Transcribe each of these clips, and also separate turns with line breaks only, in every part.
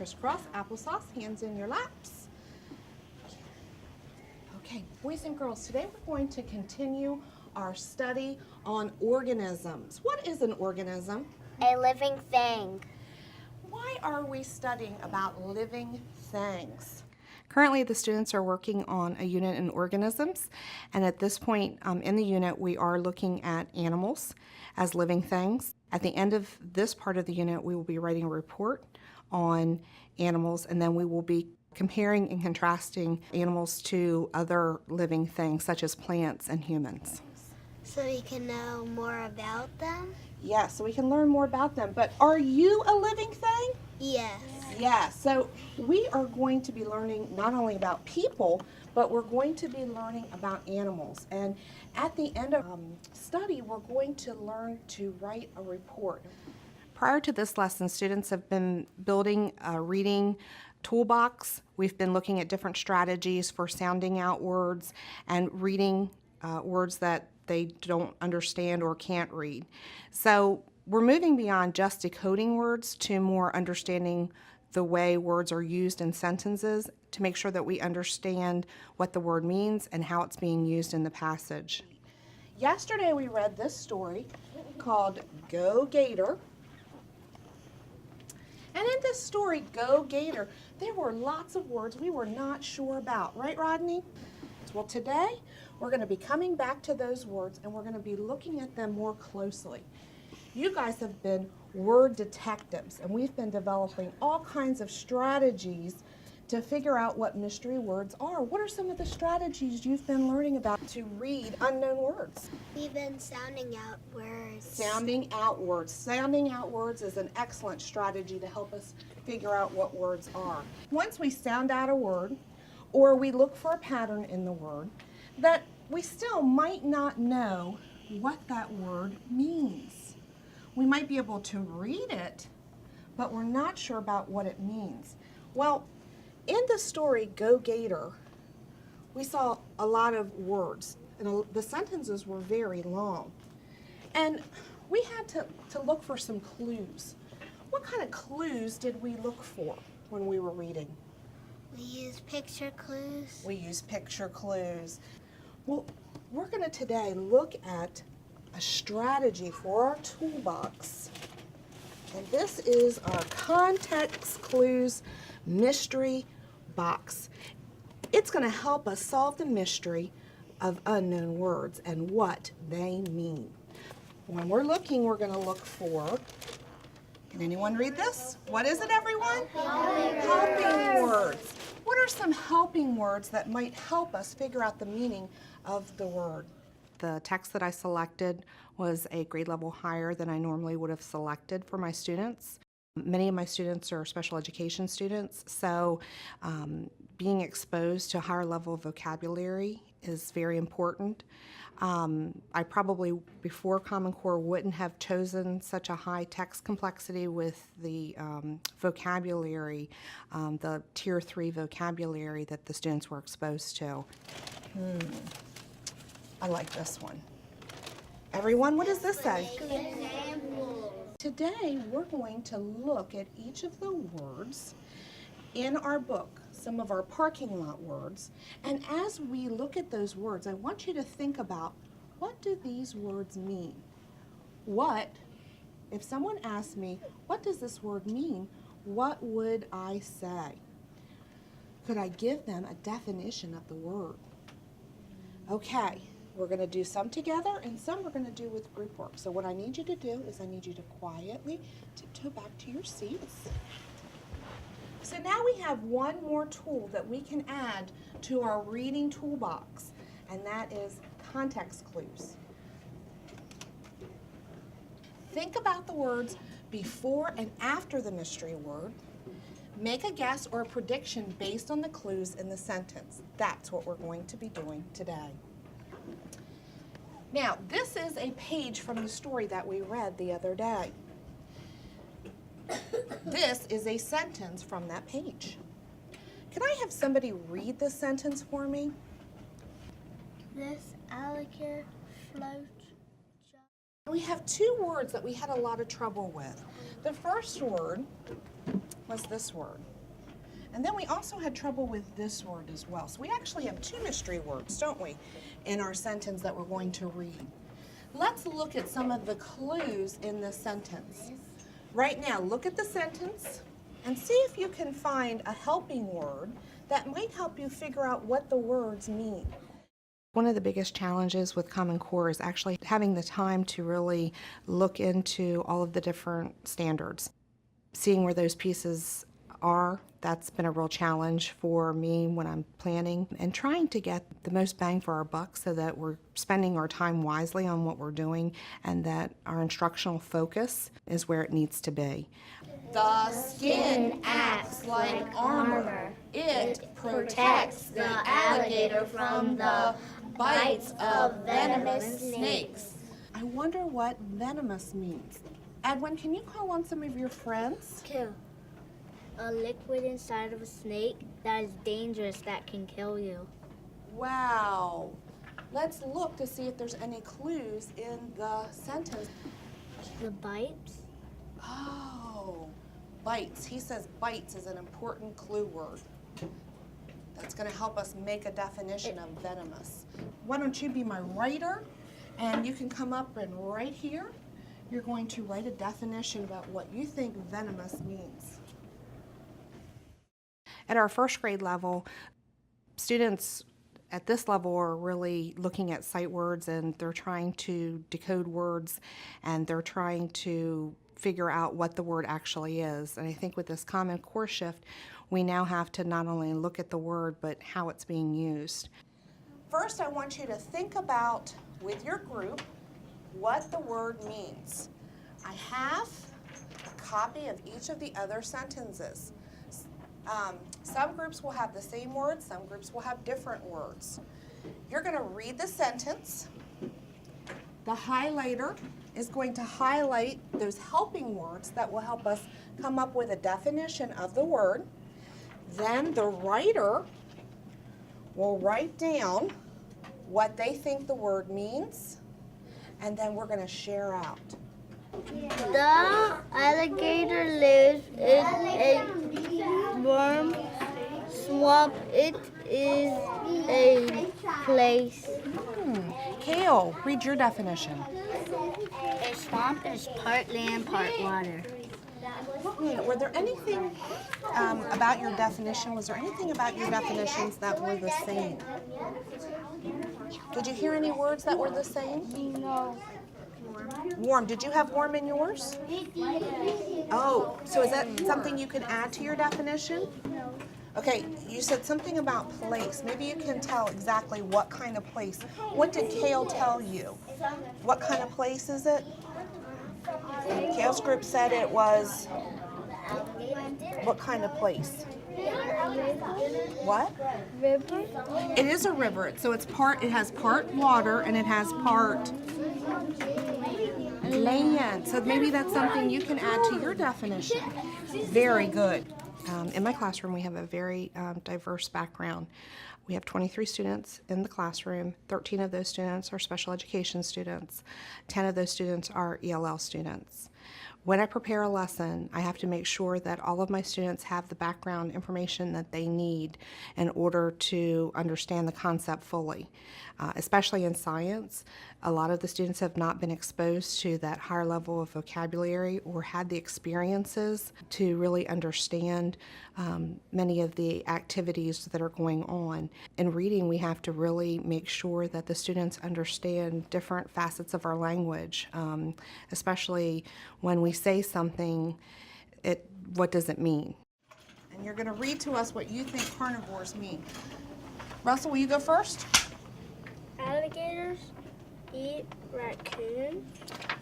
crisscross, applesauce, hands in your laps. Okay, boys and girls, today we're going to continue our study on organisms. What is an organism?
A living thing.
Why are we studying about living things? Currently, the students are working on a unit in organisms, and at this point in the unit, we are looking at animals as living things. At the end of this part of the unit, we will be writing a report on animals, and then we will be comparing and contrasting animals to other living things, such as plants and humans.
So we can know more about them?
Yes, so we can learn more about them. But are you a living thing?
Yes.
Yes, so we are going to be learning not only about people, but we're going to be learning about animals. And at the end of study, we're going to learn to write a report. Prior to this lesson, students have been building a reading toolbox. We've been looking at different strategies for sounding out words and reading words that they don't understand or can't read. So we're moving beyond just decoding words to more understanding the way words are used in sentences to make sure that we understand what the word means and how it's being used in the passage. Yesterday we read this story called Go Gator. And in this story, Go Gator, there were lots of words we were not sure about. Right, Rodney? Well, today we're going to be coming back to those words and we're going to be looking at them more closely. You guys have been word detectives, and we've been developing all kinds of strategies to figure out what mystery words are. What are some of the strategies you've been learning about to read unknown words?
We've been sounding out words.
Sounding out words. Sounding out words is an excellent strategy to help us figure out what words are. Once we sound out a word, or we look for a pattern in the word, that we still might not know what that word means. We might be able to read it, but we're not sure about what it means. Well, in the story Go Gator, we saw a lot of words, and the sentences were very long. And we had to look for some clues. What kind of clues did we look for when we were reading?
We use picture clues.
We use picture clues. Well, we're going to today look at a strategy for our toolbox. And this is our context clues mystery box. It's going to help us solve the mystery of unknown words and what they mean. When we're looking, we're going to look for, can anyone read this? What is it, everyone? Helping words. What are some helping words that might help us figure out the meaning of the word? The text that I selected was a grade level higher than I normally would have selected for my students. Many of my students are special education students, so being exposed to a higher level of vocabulary is very important. I probably, before Common Core, wouldn't have chosen such a high text complexity with the vocabulary, the Tier 3 vocabulary that the students were exposed to. I like this one. Everyone, what does this say?
Examples.
Today, we're going to look at each of the words in our book, some of our parking lot words. And as we look at those words, I want you to think about, what do these words mean? If someone asked me, what does this word mean? What would I say? Could I give them a definition of the word? Okay. We're going to do some together and some we're going to do with group work. So what I need you to do is I need you to quietly tiptoe back to your seats. So now we have one more tool that we can add to our reading toolbox, and that is context clues. Think about the words before and after the mystery word. Make a guess or a prediction based on the clues in the sentence. That's what we're going to be doing today. Now, this is a page from the story that we read the other day. This is a sentence from that page. Can I have somebody read this sentence for me?
This alligator float.
We have two words that we had a lot of trouble with. The first word, was this word. And then we also had trouble with this word as well. So we actually have 2 mystery words, don't we, in our sentence that we're going to read. Let's look at some of the clues in this sentence. Right now, look at the sentence and see if you can find a helping word that might help you figure out what the words mean. One of the biggest challenges with Common Core is actually having the time to really look into all of the different standards. Seeing where those pieces are, that's been a real challenge for me when I'm planning, and trying to get the most bang for our buck so that we're spending our time wisely on what we're doing and that our instructional focus is where it needs to be. The skin acts like armor. It protects the alligator from the bites of venomous snakes. I wonder what venomous means. Edwin, can you call on some of your friends?
Kill. A liquid inside of a snake that is dangerous, that can kill you.
Wow. Let's look to see if there's any clues in the sentence.
The bites?
Oh, bites. He says bites is an important clue word. That's going to help us make a definition of venomous. Why don't you be my writer, and you can come up and right here, you're going to write a definition about what you think venomous means. At our first grade level, students at this level are really looking at sight words, and they're trying to decode words, and they're trying to figure out what the word actually is. And I think with this Common Core shift, we now have to not only look at the word, but how it's being used. First, I want you to think about, with your group, what the word means. I have a copy of each of the other sentences. Some groups will have the same words, some groups will have different words. You're going to read the sentence. The highlighter is going to highlight those helping words that will help us come up with a definition of the word. Then the writer will write down what they think the word means, and then we're going to share out.
The alligator lives in a worm swamp. It is a place.
Kale, read your definition.
A swamp is part land, part water.
Were there anything about your definition, was there anything about your definitions that were the same? Did you hear any words that were the same?
No.
Warm. Did you have warm in yours? Oh, so is that something you can add to your definition?
No.
Okay, you said something about place. Maybe you can tell exactly what kind of place. What did Kale tell you? What kind of place is it? Kale's group said it was what kind of place? What?
River?
It is a river. So it has part water and it has part land. So maybe that's something you can add to your definition. Very good. In my classroom, we have a very diverse background. We have 23 students in the classroom. 13 of those students are special education students. 10 of those students are ELL students. When I prepare a lesson, I have to make sure that all of my students have the background information that they need in order to understand the concept fully. Especially in science, a lot of the students have not been exposed to that higher level of vocabulary or had the experiences to really understand many of the activities that are going on. In reading, we have to really make sure that the students understand different facets of our language, especially when we say something, what does it mean? And you're going to read to us what you think carnivores mean. Russell, will you go first?
Alligators eat raccoon.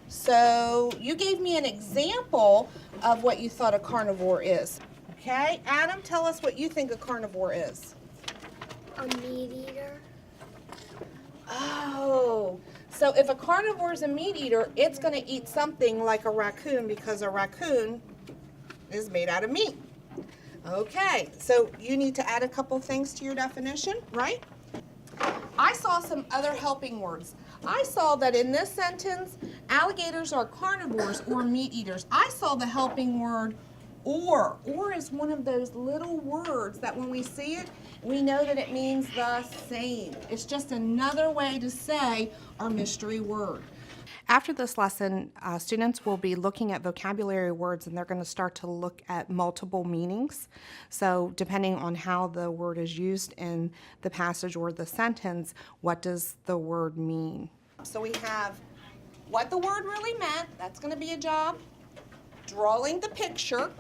So you gave me an example of what you thought a carnivore is. Okay, Adam, tell us what you think a carnivore is.
A meat eater.
Oh, so if a carnivore is a meat eater, it's going to eat something like a raccoon because a raccoon is made out of meat. Okay, so you need to add a couple things to your definition, right? I saw some other helping words. I saw that in this sentence, alligators are carnivores or meat eaters. I saw the helping word Or is one of those little words that when we see it, we know that it means the same. It's just another way to say our mystery word. After this lesson, students will be looking at vocabulary words, and they're going to start to look at multiple meanings. So depending on how the word is used in the passage or the sentence, what does the word mean? So we have what the word really meant, that's going to be a job, drawing the picture,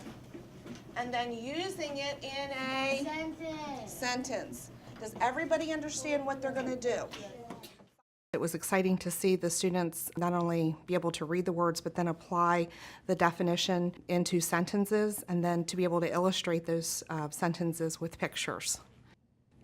and then using it in a sentence. Does everybody understand what they're going to do? It was exciting to see the students not only be able to read the words, but then apply the definition into sentences, and then to be able to illustrate those sentences with pictures.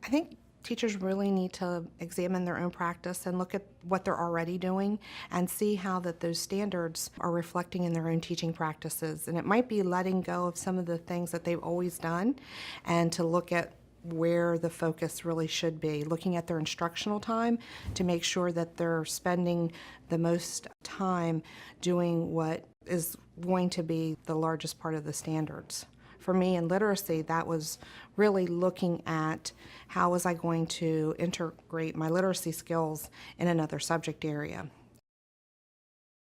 I think teachers really need to examine their own practice and look at what they're already doing and see how that those standards are reflecting in their own teaching practices. And it might be letting go of some of the things that they've always done and to look at where the focus really should be, looking at their instructional time to make sure that they're spending the most time doing what is going to be the largest part of the standards. For me in literacy, that was really looking at how was I going to integrate my literacy skills in another subject area.